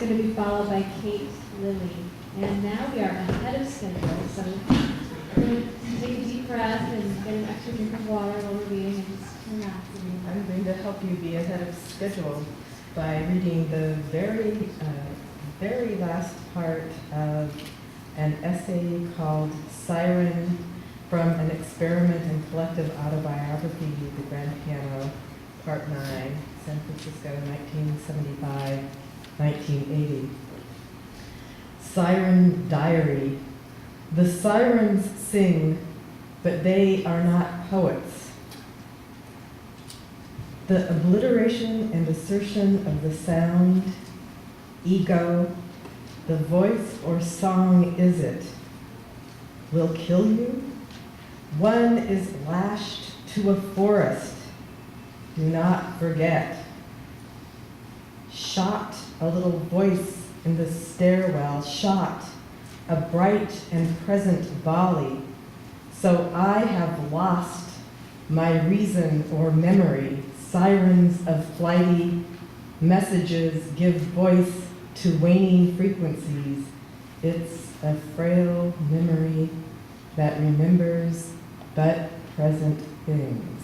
going to be followed by Kate, Lilly. And now we are ahead of schedule, so we're going to take a deep breath and get an extra drink of water while we're reading and just relax. I'm going to help you be ahead of schedule by reading the very last part of an essay called Siren from an Experiment in Collective Autobiography, The Grand Piano, Part 9, San Francisco, 1975-1980. Siren Diary. The sirens sing, but they are not poets. The obliteration and assertion of the sound, ego, the voice or song is it, will kill you? One is lashed to a forest. Do not forget. Shot a little voice in the stairwell, shot a bright and present volley. So I have lost my reason or memory. Sirens of flighty messages give voice to waning frequencies. It's a frail memory that remembers but present things.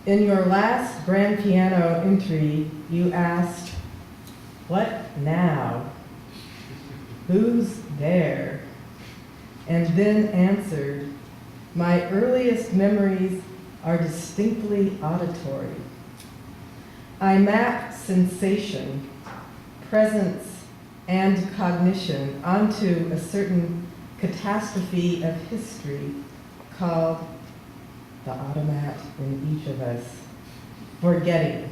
In your last grand piano entry, you asked, "What now? Who's there?" And then answered, "My earliest memories are distinctly auditory. I map sensation, presence, and cognition onto a certain catastrophe of history called the automat in each of us, forgetting."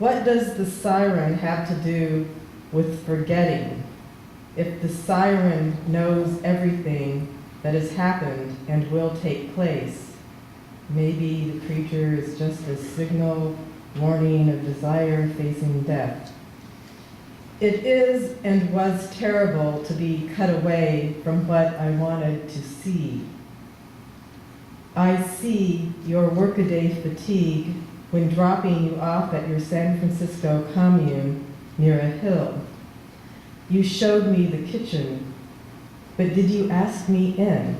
What does the siren have to do with forgetting if the siren knows everything that has happened and will take place? Maybe the creature is just a signal warning of desire facing death. It is and was terrible to be cut away from what I wanted to see. I see your workaday fatigue when dropping you off at your San Francisco commune near a hill. You showed me the kitchen, but did you ask me in?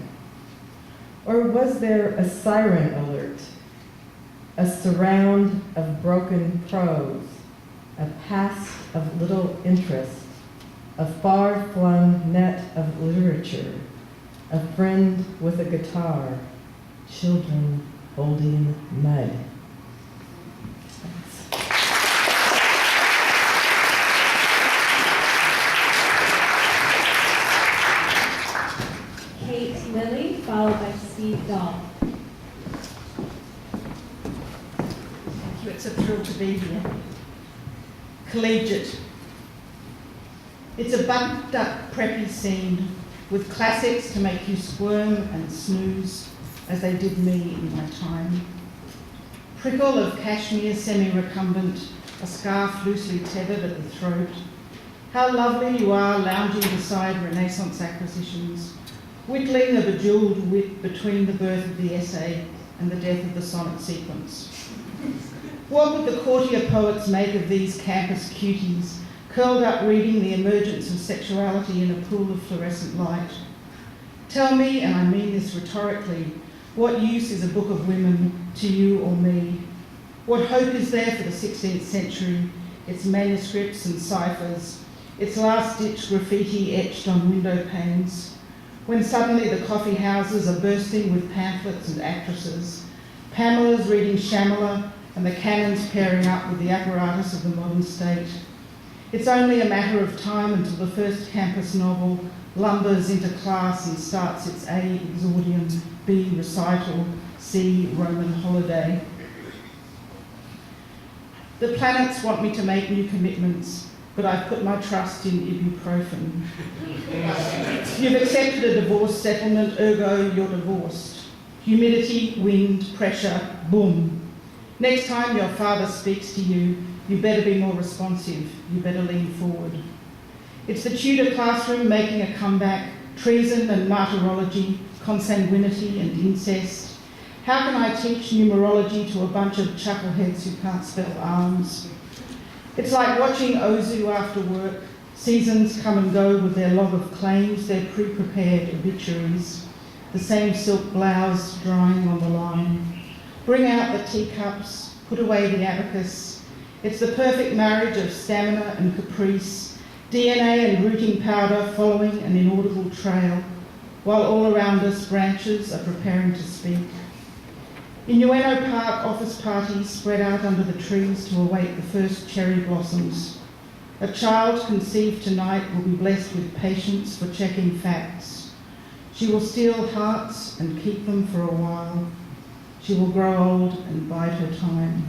Or was there a siren alert, a surround of broken prose, a past of little interest, a far-flung net of literature, a friend with a guitar, children holding mud? Kate, Lilly, followed by Steve Dolph. Thank you. It's a thrill to be here. Collegiate. It's a bumped up, preppy scene with classics to make you squirm and snooze, as they did me in my time. Prickle of cashmere semi-recumbent, a scarf loosely tethered at the throat. How lovely you are lounging beside Renaissance acquisitions, whittling a bejewelled wit between the birth of the essay and the death of the sonnet sequence. What would the courtier poets make of these campus cuties, curled up reading the emergence of sexuality in a pool of fluorescent light? Tell me, and I mean this rhetorically, what use is a book of women to you or me? What hope is there for the 16th century, its manuscripts and ciphers, its last-ditch graffiti etched on window panes, when suddenly the coffee houses are bursting with pamphlets and actresses, Pamela's reading Shamala, and the canons pairing up with the apparatus of the modern state? It's only a matter of time until the first campus novel lumbers into class and starts its A exordium, B recital, C Roman holiday. The planets want me to make new commitments, but I've put my trust in ibuprofen. You've accepted a divorce settlement, ergo you're divorced. Humidity, wind, pressure, boom. Next time your father speaks to you, you better be more responsive, you better lean forward. It's the Tudor classroom making a comeback, treason and martyrology, consanguinity and incest. How can I teach numerology to a bunch of chuckleheads who can't spell arms? It's like watching Ozu after work. Seasons come and go with their log of claims, their pre-prepared obituaries, the same silk blouse drying on the line. Bring out the teacups, put away the abacus. It's the perfect marriage of stamina and caprice, DNA and rooting powder following an inaudible trail, while all around us branches are preparing to speak. Innuendo Park office parties spread out under the trees to await the first cherry blossoms. A child conceived tonight will be blessed with patience for checking facts. She will steal hearts and keep them for a while. She will grow old and bide her time.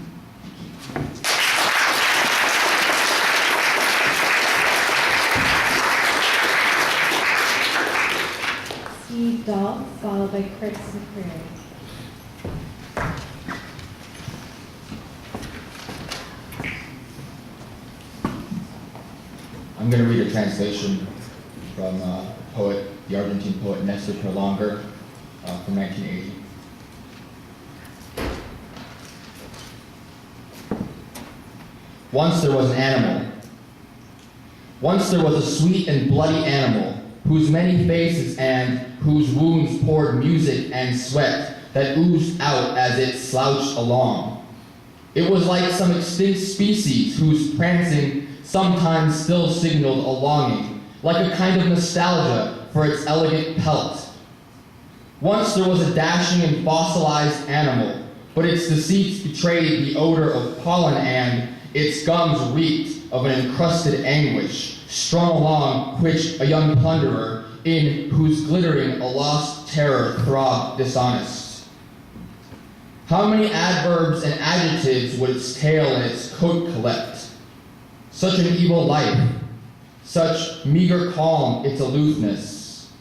Steve Dolph, followed by Chris McCreary. I'm going to read a translation from the Argentine poet Nestor Perlonger from 1980. Once there was an animal. Once there was a sweet and bloody animal, whose many faces and whose wounds poured music and sweat that oozed out as it slouched along. It was like some extinct species whose prancing sometimes still signaled a longing, like a kind of nostalgia for its elegant pelt. Once there was a dashing and fossilized animal, but its deceits betrayed the odor of pollen and its gums reeked of an encrusted anguish, strung along which a young plunderer, in whose glittering a lost terror throbbed dishonest. How many adverbs and adjectives would its tail and its coat collect? Such an evil life, such meager calm its aloofness.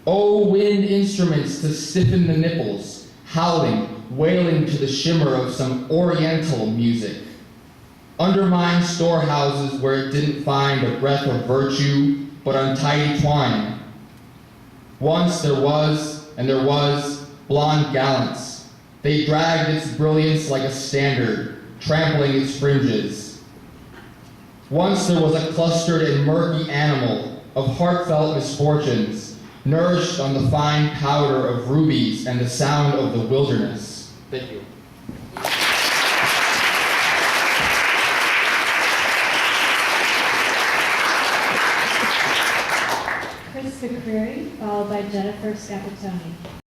Oh, wind instruments to stiffen the nipples, howling, wailing to the shimmer of some oriental music. Undermined storehouses where it didn't find a breath of virtue, but untidy twine. Once there was, and there was, blonde gallants. They dragged its brilliance like a standard, trampling its fringes. Once there was a clustered and murky animal of heartfelt misfortunes, nourished on the fine powder of rubies and the sound of the wilderness. Thank you. Chris McCreary, followed by Jennifer Scapitoni.